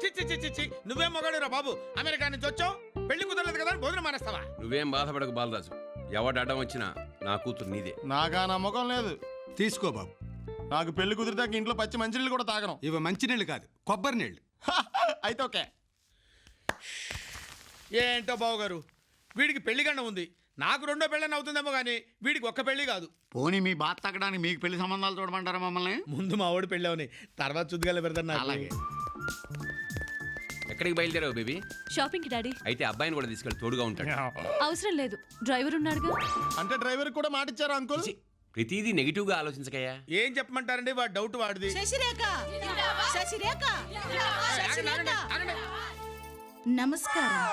చిచ్చి చిచ్చి చి నువ్వేం మొగాడురా బాబు, అమెరికా నుంచి వచ్చావు, పెళ్లి కుదరలేదు కదా భోజనం మానేస్తావా? నువ్వేం బాధపడకు బాలరాజు, ఎవడు అడ్డం వచ్చినా నా కూతురు నీదే. నాకా నమ్మకం లేదు. తీసుకో బాబు. నాకు పెళ్లి కుదిరితే ఇంట్లో పచ్చి మంచినీళ్ళు కూడా తాగను. ఇవి మంచినీళ్ళు కాదు, కొబ్బరి నీళ్ళు. అయితే ఓకే. ఏంటో బాబు గారు, వీడికి పెళ్లి గండ ఉంది, నాకు రెండో పెళ్ళని అవుతుందేమో కానీ వీడికి ఒక్క పెళ్లి కాదు. పోనీ మీ బాధ తగ్గడానికి మీకు పెళ్లి సంబంధాలు చూడమంటారా మమ్మల్ని? ముందు మా వాడు పెళ్ళి అవని, తర్వాత చుద్దుగాల పెడతాను. అలాగే. ఎక్కడికి బయలుదేరావు బేబీ? షాపింగ్ కి డాడీ. అయితే అబ్బాయిని కూడా తీసుకెళ్ళి తోడుగా ఉంటాడు. అవసరం లేదు, డ్రైవర్ ఉన్నాడుగా. అంటే డ్రైవర్ కూడా మాట ఇచ్చారా అంకుల్? ప్రతిదీ నెగిటివ్ గా ఆలోచించకయ్యా. ఏం చెప్పమంటారండి, వాడు డౌట్ వాడిది. శశిరేఖ శశిరేఖ శశిరేఖ నమస్కారం.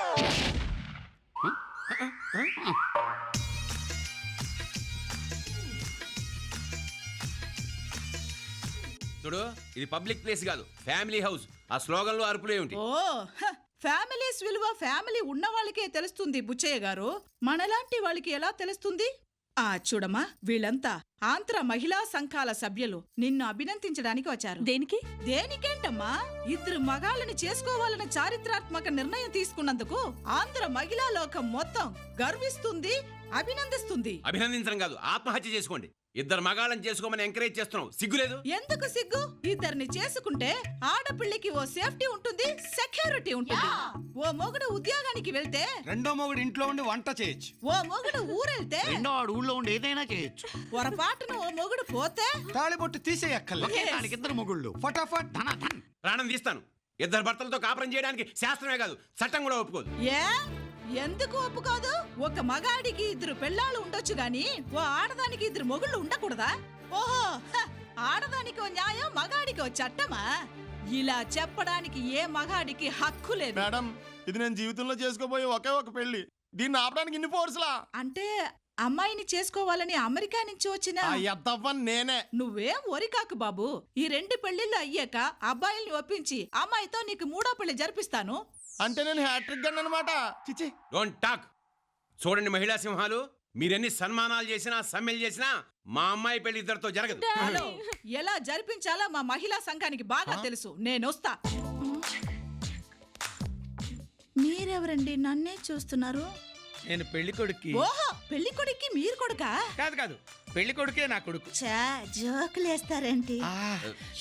చూడు, ఇది పబ్లిక్ ప్లేస్ కాదు, ఫ్యామిలీ హౌస్. ఆ స్లోగన్ లో అరుపులు ఏమిటి? ఓ ఫ్యామిలీస్ విలువ ఫ్యామిలీ ఉన్న వాళ్ళకే తెలుస్తుంది బుచ్చయ్య గారు, మనలాంటి వాళ్ళకి ఎలా తెలుస్తుంది? చూడమ్మా, వీళ్ళంతా ఆంధ్ర మహిళా సంఘాల సభ్యులు నిన్ను అభినందించడానికి వచ్చారు. దేనికి? దేనికేంటమ్మా, ఇద్దరు మగాళ్ళని చేసుకోవాలన్న చారిత్రాత్మక నిర్ణయం తీసుకున్నందుకు ఆంధ్ర మహిళా లోకం మొత్తం గర్విస్తుంది, అభినందిస్తుంది. అభినందించడం కాదు, ఆత్మహత్య చేసుకోండి. ఇద్దరు మగాళ్ళని చేసుకోమని ఎంకరేజ్ చేస్తున్నావు, సిగ్గులేదు? ఎందుకు సిగ్గు? ఇద్దరిని చేసుకుంటే ఆడపిల్లకి ఓ సేఫ్టీ ఉంటుంది, సెక్యూరిటీ ఉంటుంది. ఓ మొగుడు ఉద్యోగానికి వెళ్తే రెండో మొగుడు ఇంట్లో ఉండి వంట చేయొచ్చు. ఓ మొగుడు ఊరెళ్తే రెండో ఆడు ఊళ్ళో ఉండి ఏదైనా చేయొచ్చు. పొరపాటున ఓ మొగుడు పోతే తాళిబొట్టు తీసేయక్కర్లే. ఒకే దానికి ఇద్దరు మొగుళ్ళు. ఫటాఫట్ ధన ధన్. ప్రాణం తీస్తాను. ఇద్దరు భర్తలతో కాపురం చేయడానికి శాస్త్రమే కాదు, చట్టం కూడా ఒప్పుకోదు. ఎందుకు ఒప్పుకోదు? ఒక మగాడికి ఇద్దరు పెళ్ళాళ్ళు ఉండొచ్చు గాని ఓ ఆడదానికి ఇద్దరు మొగుళ్ళు ఉండకూడదా? ఓహో, ఆడదానికి ఓ న్యాయం, మగాడికి ఓ చట్టమా? ఇలా చెప్పడానికి ఏ మగాడికి హక్కు లేదు. మేడం, ఇది నేను జీవితంలో చేసుకోబోయే ఒకే ఒక పెళ్లి, దీన్ని ఆపడానికి ఇన్ని ఫోర్స్లా? అంటే అమ్మాయిని చేసుకోవాలని అమెరికా నుంచి వచ్చిన నేనే. నువ్వేం ఒరికాకు బాబు. ఈ 2 పెళ్లిళ్ళు అయ్యాక అబ్బాయిల్ని ఒప్పించి అమ్మాయితో నీకు 3వ పెళ్లి జరిపిస్తాను. అంటే నేను హ్యాట్రిక్ గన్ అన్నమాట. చిచి, డోంట్ టాక్. చూడండి మహిళా సింహాలు, మీరెన్ని సన్మానాలు చేసినా సమ్మెలు చేసినా మా అమ్మాయి పెళ్లి ఇద్దరితో జరగదు. ఎలా జరిపించాలో మా మహిళా సంఘానికి బాగా తెలుసు. నేనొస్తా. మీరెవరండి నన్నే చూస్తున్నారు? నేను పెళ్లి కొడుక్కి. ఓహో, పెళ్లి కొడుక్కి మీరు కొడుకా? కాదు కాదు, పెళ్లి కొడుకే నా కొడుకు. జోకులేస్తారేంటి?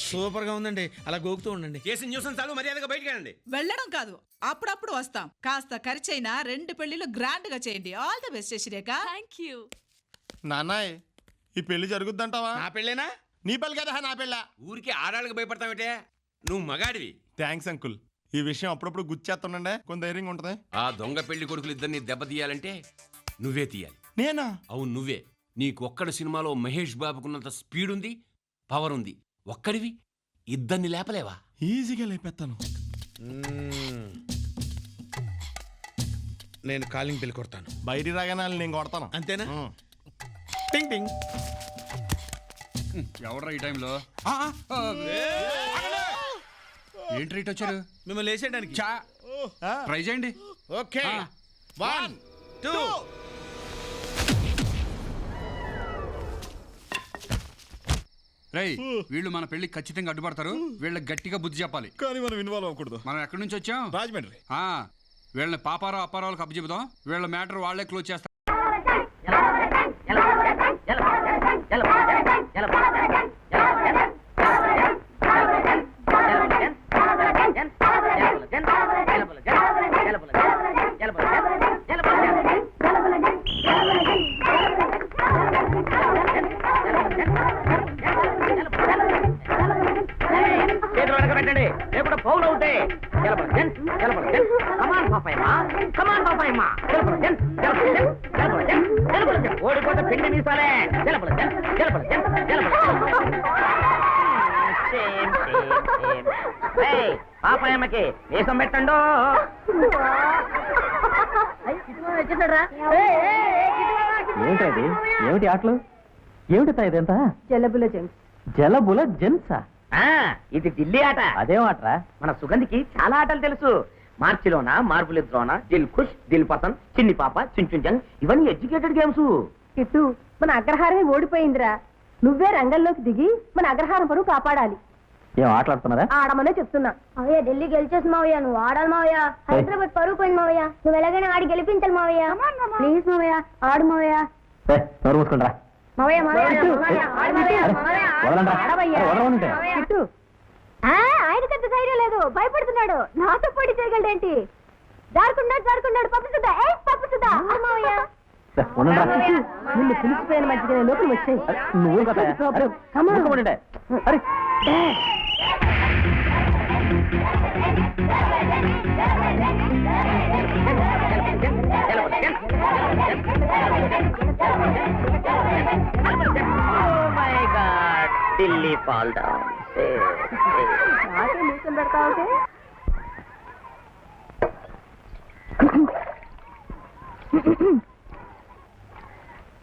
సూపర్ గా ఉందండి, అలా గోకుతూ ఉండండి. చేసిన న్యూసెన్స్ చాలు, మర్యాదగా బయటికి వెళ్ళండి. వెళ్ళడం కాదు, అప్పుడప్పుడు వస్తాం. కాస్త ఖర్చైనా 2 పెళ్లిళ్ళు గ్రాండ్ గా చేయండి. All the best Sasirekha. Thank you. నాన్నాయ్, ఈ పెళ్లి జరుగుద్దంటావా? నా పెళ్ళేనా? నీ పెళ్లి కదా నా పెళ్ళ. ఊరికి ఆడాళ్ళకి భయపడతావేటే, నువ్వు మగాడివి. Thanks uncle. ఈ విషయం అప్పుడప్పుడు గుర్చేస్తుండే కొంత ధైర్యంగా ఉంటది. ఆ దొంగ పెళ్లి కొడుకులు ఇద్దరిని దెబ్బతీయాలంటే నువ్వే తీయాలి. నేనా? అవును, నువ్వే. నీకు ఒక్కడి సినిమాలో మహేష్ బాబుకున్నంత స్పీడ్ ఉంది, పవర్ ఉంది. ఒక్కడివి ఇద్దరిని లేపలేవా? ఈజీగా లేపేస్తాను. నేను కాలింగ్ పెళ్లి కొడతాను. బయటికి రాగానే నేను కొడతాను. అంతేనా? టింగ్ టింగ్. ఎవడ్రా ఈ టైంలో? ఏంటి రైట్ వచ్చారు? మిమ్మల్ని వేసేయడానికి. ట్రై చేయండి. ఓకే, 1 2. రేయ్, వీళ్ళు మన పెళ్లి ఖచ్చితంగా అడ్డుపడతారు. వీళ్ళకి గట్టిగా బుద్ధి చెప్పాలి. కానీ మనం ఇన్వాల్వ్ అవ్వకూడదు. మనం ఎక్కడి నుంచి వచ్చాం? రాజమండ్రి. వీళ్ళని పాపారావు అప్పారావులకు అప్పచెబుదాం. వీళ్ళ మ్యాటర్ వాళ్లే క్లోజ్ చేస్తారు. ఓడిపోతే పిండి మీసాలే. పాపాయమ్మకి వేసం పెట్టండు. ఏమిటది? ఏమిటి ఆటలు? ఏమిటి ఇదంతా? జలబుల జెంట్స్. జలబుల జెంట్సా? ఇది ఢిల్లీ ఆట. అదేం ఆటరా? మన సుగంధికి చాలా ఆటలు తెలుసు. మార్చిలోన, మార్పులిద్రోన, దిల్ ఖుష్, దిల్ పసంద్, చిన్ని పాప, చుంచుంజంగ్, ఇవన్నీ ఎడ్యుకేటెడ్ గేమ్స్. ఇటు మన అగ్రహారమే ఓడిపోయిందిరా. నువ్వే రంగంలోకి దిగి మన అగ్రహారం పరువు కాపాడాలి. ఏం ఆటలాడుతున్నారా? ఆడమనే చెప్తున్నా. మావయ్య ఢిల్లీ గెలిచేసి మావయ్య, నువ్వు ఆడాలి మావయ్య. హైదరాబాద్ పరుగు పోయింది మావయ్య, నువ్వు ఎలాగైనా ఆడి గెలిపించాలి మావయ్య. ప్లీజ్ మావయ్య, ఆడు మావయ్య. నోరు మూసుకుంటారా? మావయ్య మావయ్య మావయ్య, ఆడు మావయ్య, మావయ్య, ఆడవయ్య. ఆయనకంత ధైర్యం లేదు, భయపడుతున్నాడు. నాతో పోటీ చేయగలడేంటి? జారుకున్నాడు పప్పు సుద్దా. పప్పు సుద్దా మావయ్య. నిన్ను పిలిచిపోయిన మధ్యగా లోపల వచ్చాయి. నువ్వు కదా అరే ఢిల్లీ ఫాల్ డౌన్. నాకే మూసుకొని పెడతావుతే.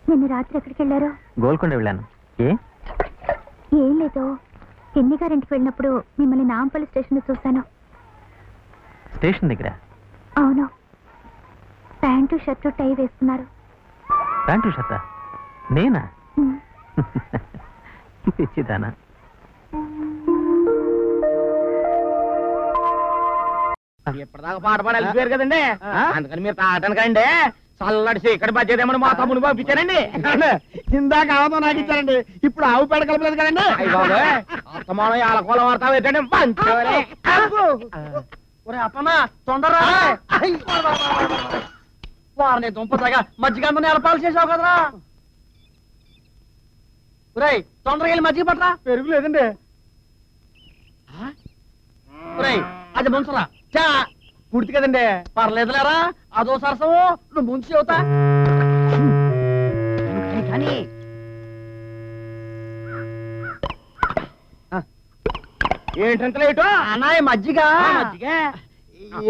నిన్న రాత్రి ఎక్కడికి వెళ్ళారు? గోల్కొండ వెళ్ళాను. ఏం లేదు, ఎన్ని గారింటికి వెళ్ళినప్పుడు మిమ్మల్ని నాంపల్లి స్టేషన్ చూశాను. స్టేషన్ దగ్గర? అవును, ప్యాంటు షర్టు టై వేస్తున్నారు. ప్యాంటు షర్టా? నేనా? ఉమ్. పిచ్చిదానా? ఇప్పటిదాకా పాట పాడి వెళ్ళిపోయారు కదండి, అందుకని మీరు తాగటానికండి చల్లడిసి ఇక్కడ బజ్జేదేమని మా తమ్ముడు పంపించారండి. ఇందాక ఆవుతో నాకు ఇచ్చారండి, ఇప్పుడు ఆవు పేడ కలపలేదు కదండి. అత్తమానం ఏలకోల వాడతా పెట్టండి. అప్పనా తొందర వారిని దుంపతగా మజ్జిగ అందరిని ఏర్పాటు చేసావు కదరా. ఒరేయ్ తొందరగా వెళ్ళి మజ్జిగ పట్టరా. పెరుగు లేదండి. ఒరేయ్ అది ముంచరా. చా కుడితి కదండి, పర్లేదులేరా. అదో సరసము, నువ్వు ముంచి అవుతా కానీ ఏంటంత లేటు అన్నాయి. మజ్జిగ మజ్జిగ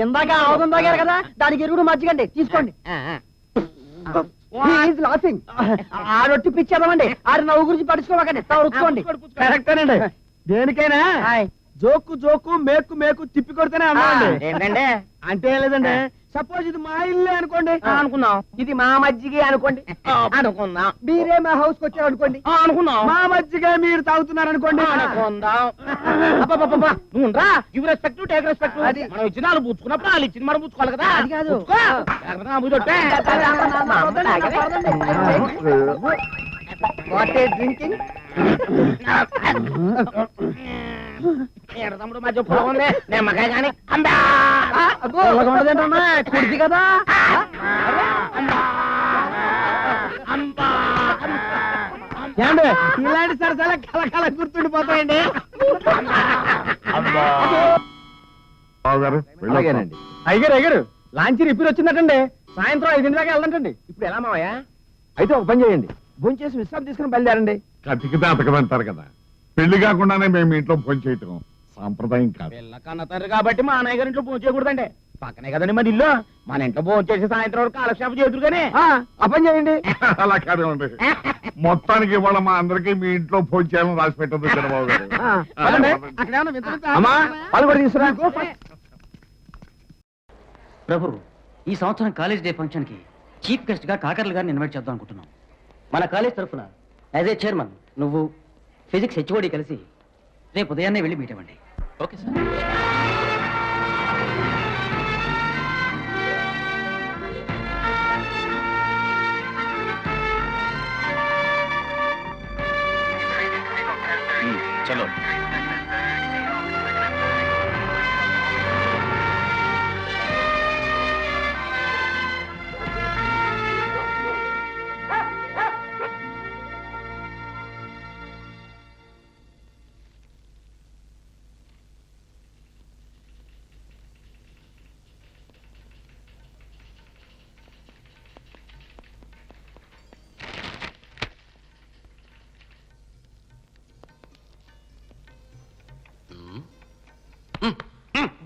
ఇందాక ఆవుదం తాగారు కదా, దానికి ఎరుగుడు మజ్జిగండి, తీసుకోండి. ఆడొట్టి పిచ్చేదామండి, ఆడి నవ్వు గురించి పడుచుకోవాలండి, రుచుకోండి. కరెక్టేనండి. దేనికైనా జోకు మేకు తిప్పి కొడితేనే అన్నాండి. ఏంటంటే అంటే ఏం లేదండి, సపోజ్ ఇది మా ఇల్లే అనుకోండి, అనుకున్నాం. ఇది మా మజ్జిగే అనుకోండి, అనుకుందాం. మీరే మా హౌస్ కి వచ్చారు అనుకోండి, అనుకున్నాం. మా మజ్జిగ మీరు తాగుతున్నారు అనుకోండి, అనుకుందాం. నువ్వు రా, గివ్ రెస్పెక్ట్ టేక్ రెస్పెక్ట్. అది మనం ఇచ్చిన వాళ్ళు పుచ్చుకున్నప్పుడు వాళ్ళు ఇచ్చిన మనం పుచ్చుకోవాలి కదా. అది కాదు, డ్రింకింగ్ తమ్ముడు మా చెప్పు ఉంది నిమ్మకాయ కానీ కుడిది కదా. ఇలాంటి సరసాల కలకాల గుర్తుండిపోతాయండి. అయ్యారు లాంచీ రిపేర్ వచ్చిందటండి, సాయంత్రం 5 దాకా వెళ్దంటండి. ఇప్పుడు ఎలా మావయ్య? అయితే ఒక పని చేయండి, భోజనం చేసి విశ్రాంతి తీసుకుని బయలుదేరండి. కతికితే అతకదంటారు కదా, పెళ్లి కాకుండానే మేము ఇంట్లో భోజనం చేయటం సాంప్రదాయం కాదు. పిల్ల కన్న తండ్రి కాబట్టి మా అన్నయ్య గారి ఇంట్లో భోజనం చేయకూడదండి. పక్కనే కదండి మన ఇల్లు, మన ఇంట్లో భోజనం చేసి సాయంత్రం వరకు కాలక్షేపం చేతురు కానీ. ఆ పని చేయండి. అలా కాదేమండి, మొత్తానికి ఇవాళ మా అందరికీ మీ ఇంట్లో భోజనం చేయాలని రాసి పెట్టదు చంద్రబాబు గారు. అమ్మా వాళ్ళు కూడా తీసుకురా. ప్రభు, ఈ సంవత్సరం కాలేజ్ డే ఫంక్షన్ కి చీఫ్ గెస్ట్ గా కాకర్ల గారిని ఇన్వైట్ చేద్దాం అనుకుంటున్నాం. మన కాలేజ్ తరఫున యాజ్ ఏ చైర్మన్ నువ్వు ఫిజిక్స్ హెచ్ఓడి కలిసి రేపు ఉదయాన్నే వెళ్ళి మీట్ అవ్వండి. Okay sir. చలో.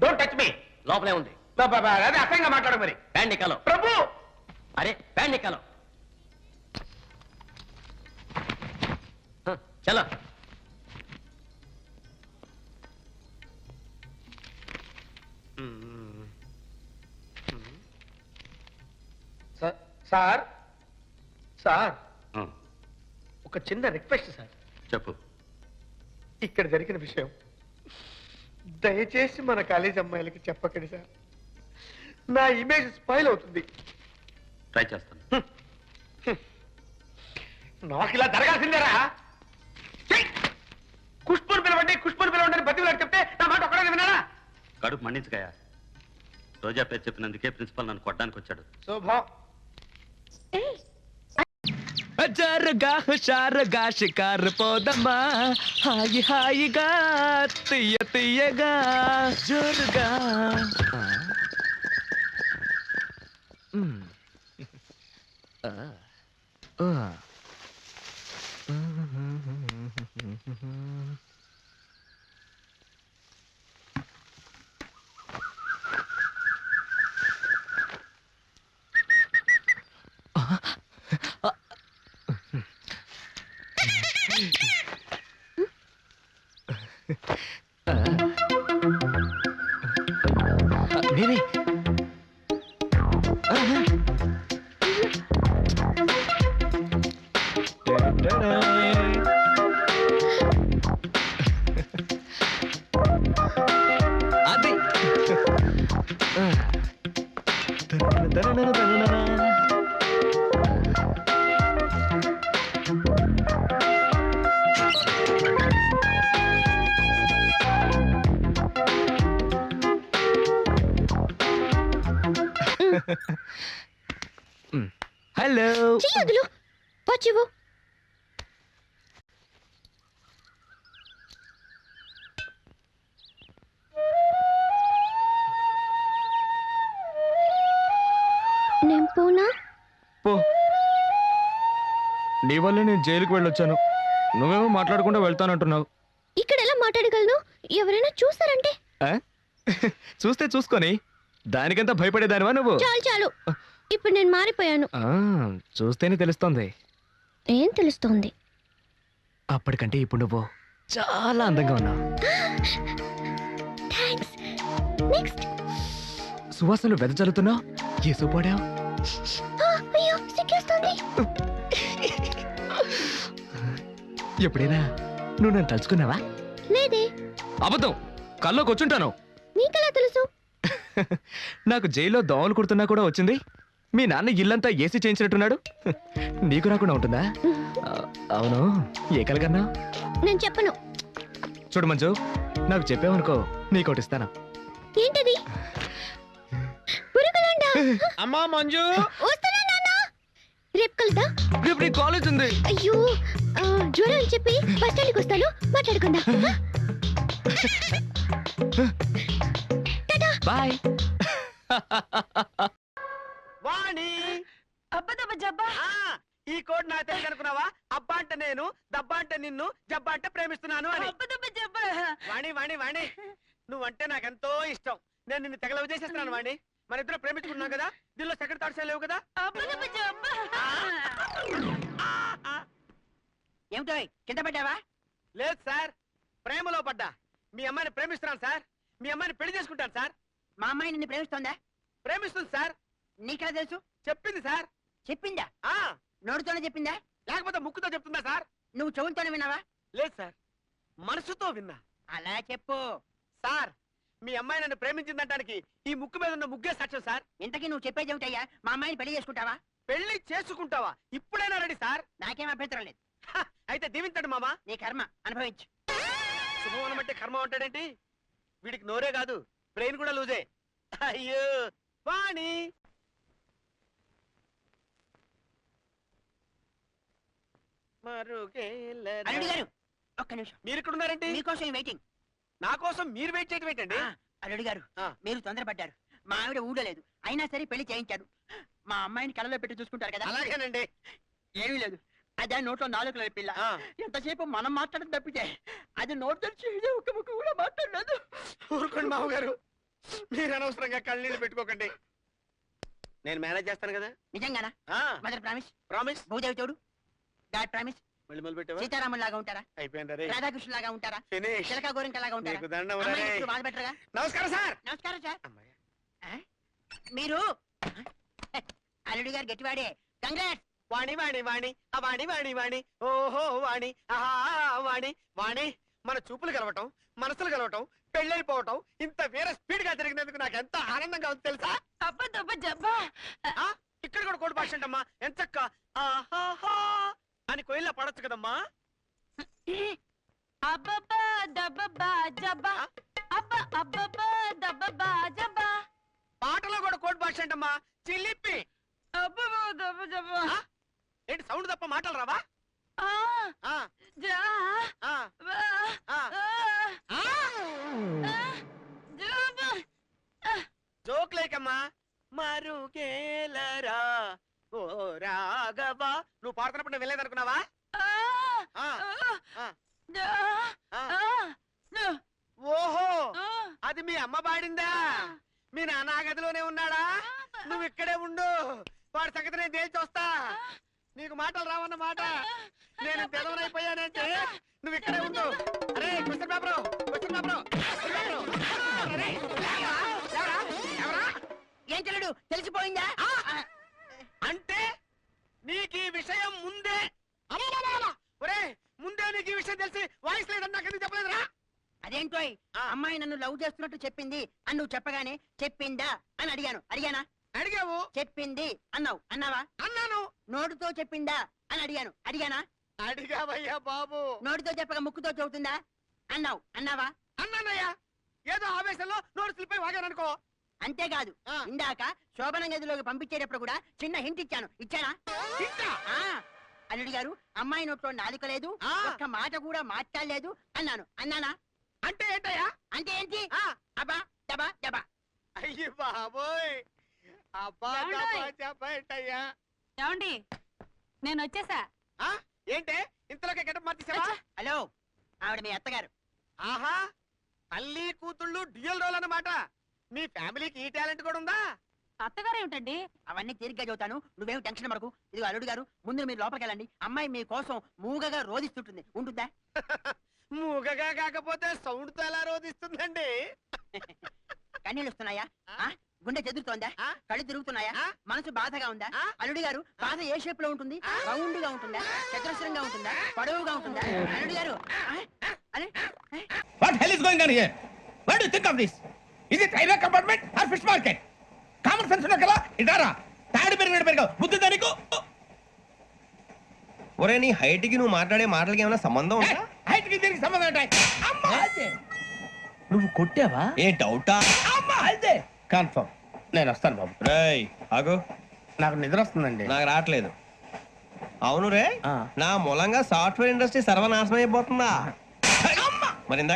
Don't touch me. లోపలే ఉంది. అదే అసహ్యంగా మాట్లాడు మరి. ప్యాంట్ నిక్కాలో ప్రభు. అరే ప్యాంట్ నిక్కాలో. చలో. సార్ సార్ ఒక చిన్న రిక్వెస్ట్ సార్. చెప్పు. ఇక్కడ జరిగిన విషయం దయచేసి మన కాలేజ్ అమ్మాయిలకి చెప్పకండి సార్, నా ఇమేజ్ స్పాయిల్ అవుతుంది. ట్రై చేస్తాను. నాకు ఇలా జరగాల్సిందేరా. కుష్పూర్ పిలవండి, కుష్పూర్ పిలవండి అని బతిలాడు చెప్తే నా మాట ఒక్కడే విన్నారా? కడుపు మండించకాయ. రోజా పేరు చెప్పినందుకే ప్రిన్సిపల్ నన్ను కొట్టడానికి వచ్చాడు. శుభం. జరగా హుషారుగా షికారు పోదమ్మా, హాయి హాయిగా తీయ తీయగా జోరుగా. నేనే అది హలో వచ్చివు నేను పోనా? పో. నీ వల్లే నేను జైలుకి వెళ్ళొచ్చాను, నువ్వేమో మాట్లాడకుండా వెళ్తానంటున్నావు. ఇక్కడ ఎలా మాట్లాడగలను? ఎవరైనా చూస్తారంటే? చూస్తే చూసుకొని దానికంతా భయపడేదానివా నువ్వు? చాలు చాలు, ఇప్పుడు నేను మారిపోయాను. చూస్తేనే తెలుస్తోంది. ఏం తెలుస్తోంది? అప్పటికంటే ఇప్పుడు నువ్వు చాలా అందంగా ఉన్నావు. నెక్స్ట్ సువాసనలు వెదజల్లుతున్నావు. ఏ సూపాడావు? అయ్యో సిగ్గేస్తుంది. ఎప్పుడైనా నువ్వు నన్ను తలుచుకున్నావా? లేదే. అబద్ధం, కల్లోకి వచ్చుంటాను. నీకెలా తెలుసు? నాకు జైల్లో దోమలు కుడుతున్నా కూడా వచ్చింది. మీ నాన్న ఇల్లంతా ఏసీ చేయించినట్టున్నాడు. నీకు రాకుండా ఉంటుందా? అవును, ఏ కలగన్నా? నేను చెప్పను. చూడు మంజు, నాకు చెప్పావనుకో నీకోటి ఇస్తాను. ఏంటది? పురుగులుండా? అమ్మా మంజు, వస్తున్నా నాన్న. రేపు కలుద్దాం. రేపు నీ కాలేజ్ ఉంది. అయ్యో, జ్వరం అని చెప్పి బస్ స్టాండ్కి వస్తాను, మాట్లాడుకుందాం. బాయ్. వాణి, ఈ కోడ్ నా తెలుసు అనుకున్నావా? అబ్బా అంటే నేను, దబ్బా అంటే నిన్ను, జబ్బా అంటే ప్రేమిస్తున్నాను అని. వాణి వాణి వాణి, నువ్వంటే నాకెంతో ఇష్టం. నేను నిన్ను తెగలవ చేసేస్తున్నాను వాణి. మన ఇద్దరు ప్రేమించుకున్నాం కదా, దీనిలో సెకండ్ థాట్స్ లేవు కదా. ఏమిటో కింద పడ్డావా? లేదు సార్, ప్రేమలో పడ్డా. మీ అమ్మాయిని ప్రేమిస్తున్నాను సార్. మీ అమ్మాయిని పెళ్లి చేసుకుంటాను సార్. మా అమ్మాయి నిన్ను ప్రేమిస్తోందా? ప్రేమిస్తుంది సార్. నీకెలా తెలుసు? చెప్పింది సార్. చెప్పిందా? ఆ నోటితోనే చెప్పిందా? లేకపోతే ముక్కుతో చెప్తుందా సార్? నువ్వు చెవులతోనే విన్నావా? లేదు సార్, మనసుతో విన్నా. అలా చెప్పు సార్. మీ అమ్మాయి నన్ను ప్రేమించిందంటానికి ఈ ముక్కు మీద ఉన్న ముగ్గే సాక్ష్యం సార్. ఇంతకీ నువ్వు చెప్పేది ఏమిటయ్యా? మా అమ్మాయిని పెళ్లి చేసుకుంటావా? పెళ్లి చేసుకుంటావా? ఇప్పుడైనా రెడీ సార్. నాకేం అభ్యంతరం లేదు. అయితే దీవించండి మామా. నీ కర్మ అనుభవించు. శుభవనం అంటే కర్మ ఉంటాడేంటి? వీడికి నోరే కాదు, బ్రెయిన్ కూడా లూజే. అయ్యో వాణి. అల్లుడు గారు ఒక్క నిమిషం. మీరు ఇక్కడ ఉన్నారంటే మీకోసం వెయిటింగ్. నా కోసం మీరు వెయిట్ చేయటం ఏంటండి? అల్లుడు గారు మీరు తొందరపడ్డారు. మా ఆవిడ ఊడలేదు, అయినా సరే పెళ్లి చేయించాడు. మా అమ్మాయిని కళ్ళలో పెట్టి చూసుకుంటారు కదా. అలాగేనండి. ఏమీ లేదు, అదే నోట్లో నాలుగు పిల్ల. ఎంతసేపు మనం మాట్లాడడం తప్పితే అది నోట్ తెరిచి ఒక్క ముక్క కూడా మాట్లాడలేదు. ఊరుకోండి మామగారు, మీరు అనవసరంగా కళ్ళనీళ్ళు పెట్టుకోకండి. నేను మేనేజ్ చేస్తాను కదా. నిజంగానా? Mother promise. ప్రామిస్. భూదేవి తోడు. God promise. మళ్ళీ మొదలు పెట్టావా? సీతారాముల లాగా ఉంటారా? అయిపోయింది. రాధాకృష్ణ లాగా ఉంటారా? ఫినిష్. చిలక గోరింక లాగా ఉంటారా? నీకు దండం రే. అమ్మాయిని ఎప్పుడు బాధ పెట్టరుగా? నమస్కారం సార్. నమస్కారం సార్. మీరు అల్లుడు గారు గట్టివాడే. కంగ్రాట్స్. వాణి వాణి వాణి, వాణి వాణి వాణి, ఓహో వాణి, ఆహా వాణి వాణి మన చూపులు కలవటం, మనసులు కలవటం, పెళ్ళైపోవటం ఇంత వేరే స్పీడ్ గా జరిగినందుకు నాకు ఎంత ఆనందంగా ఉంది తెలుసా? ఆ, ఇక్కడ కూడా కోడి భాష అంటమ్మా. ఎంచక్క ఆహాహా అని కోయిల్లా పడొచ్చు కదమ్మా. పాటలో కూడా కోడి భాష అంటమ్మా. చిలిపి. ఆ, ఏంటి సౌండ్ తప్ప మాటలు రావా? జోక్ లేకమ్మా. మరుగేలరా ఓ రాఘవా. నువ్వు పాడుతున్నప్పుడు నేను వెళ్ళేదనుకున్నావా? ఓహో, అది మీ అమ్మ పాడిందా? మీ నాన్న ఆ గదిలోనే ఉన్నాడా? నువ్వు ఇక్కడే ఉండు, వాడి సంగతి నేను తేల్చి వస్తా. నీకు మాటలు రావన్న మాట. నేను తెలవనైపోయానంటే నువ్వు ఇక్కడే ఉండు. అరే క్వశ్చన్ పేపరు, క్వశ్చన్ పేపరు, ఏం చెల్లుడు తెలిసిపోయిందా? అంటే నీకు ఈ విషయం ముందే ఒరే ముందే నీకు ఈ విషయం తెలిసి వాయిస్ లేదని నాకు ఎందుకు చెప్పలేదురా? అదేంటో అమ్మాయి నన్ను లవ్ చేస్తున్నట్టు చెప్పింది అని నువ్వు చెప్పగానే చెప్పిందా అని అడిగానా? అడిగావు. చెప్పింది అన్నావు. అన్నావా? అన్నాను. నోటితో చెప్పిందా అని అడిగానా? అడిగావయ్యా బాబు. నోటితో చెప్పక ముక్కుతో చెబుతుందా అన్నావు. అన్నావా? అన్నానయ్యా. ఏదో ఆవేశంలో నోరు స్లిప్ అయి వాగాననుకో. అంతేకాదు, ఇందాక శోభన గదిలోకి పంపించేటప్పుడు కూడా చిన్న హింట్ ఇచ్చానా? అల్లుడి గారు, అమ్మాయి నోట్లో నాలుక లేదు, ఒక్క మాట కూడా మాట్లాడలేదు అన్నానా? అంటే ఏంటయ్యా? అంటే ఏంటి? అబ్బా దబా దబా. అయ్యి బాబోయ్, అబ్బా చెప్పంటయ్యా. ఏమండి, నేను వచ్చేసా. ఏంటే ఇంతలోకి గెటప్ మార్చేసావా? హలో, ఆవిడ మీ అత్తగారు. ఆహా, తల్లి కూతుళ్ళు డ్యూయల్ రోల్ అన్నమాట. మీ ఫ్యామిలీకి ఈ టాలెంట్ కూడా ఉందా? అత్తగారు ఏమిటండి? అవన్నీ తీరిగ్గా చెబుతాను, నువ్వేం టెన్షన్ పడకు. ఇదిగో అల్లుడు గారు, ముందు మీరు లోపలికి వెళ్ళండి. అమ్మాయి మీ కోసం మూగగా రోధిస్తుంటుంది. ఉంటుందా? మూగగా కాకపోతే సౌండ్ తో ఎలా రోధిస్తుందండి? కన్నీళ్ళు వస్తున్నాయా? గుండె చెదురుతోందా? కళ్ళు తిరుగుతున్నాయా? మనసు బాధగా ఉందా? అల్లుడి గారు, బాధ ఏ షేప్ లో ఉంటుంది? రౌండ్ గా ఉంటుందా? చతురస్రంగా ఉంటుందా? పొడవుగా ఉంటుందా? అల్లుడి గారు, What hell is going on here? What do you think of this? Is it railway compartment or fish market? Common sense ఉన్నా కదా? ఇదారా తాడు పెరిగావు బుద్ధి దానికి. ఒరే నీ హైట్ కి నువ్వు మాట్లాడే మాటలకి ఏమైనా సంబంధం ఉందా? హైట్ కి దీనికి సంబంధం ఉంటాయి. అమ్మా అదే నువ్వు కొట్టావా? ఏ డౌటా? అమ్మా అదే కన్ఫర్మ్. నేను వస్తాను బాబు. రేయ్ ఆగు, నాకు నిద్ర వస్తుందండి. నాకు రావట్లేదు. అవును రే, నా మూలంగా సాఫ్ట్వేర్ ఇండస్ట్రీ సర్వనాశనం అయిపోతుందా? మరి ఇందాక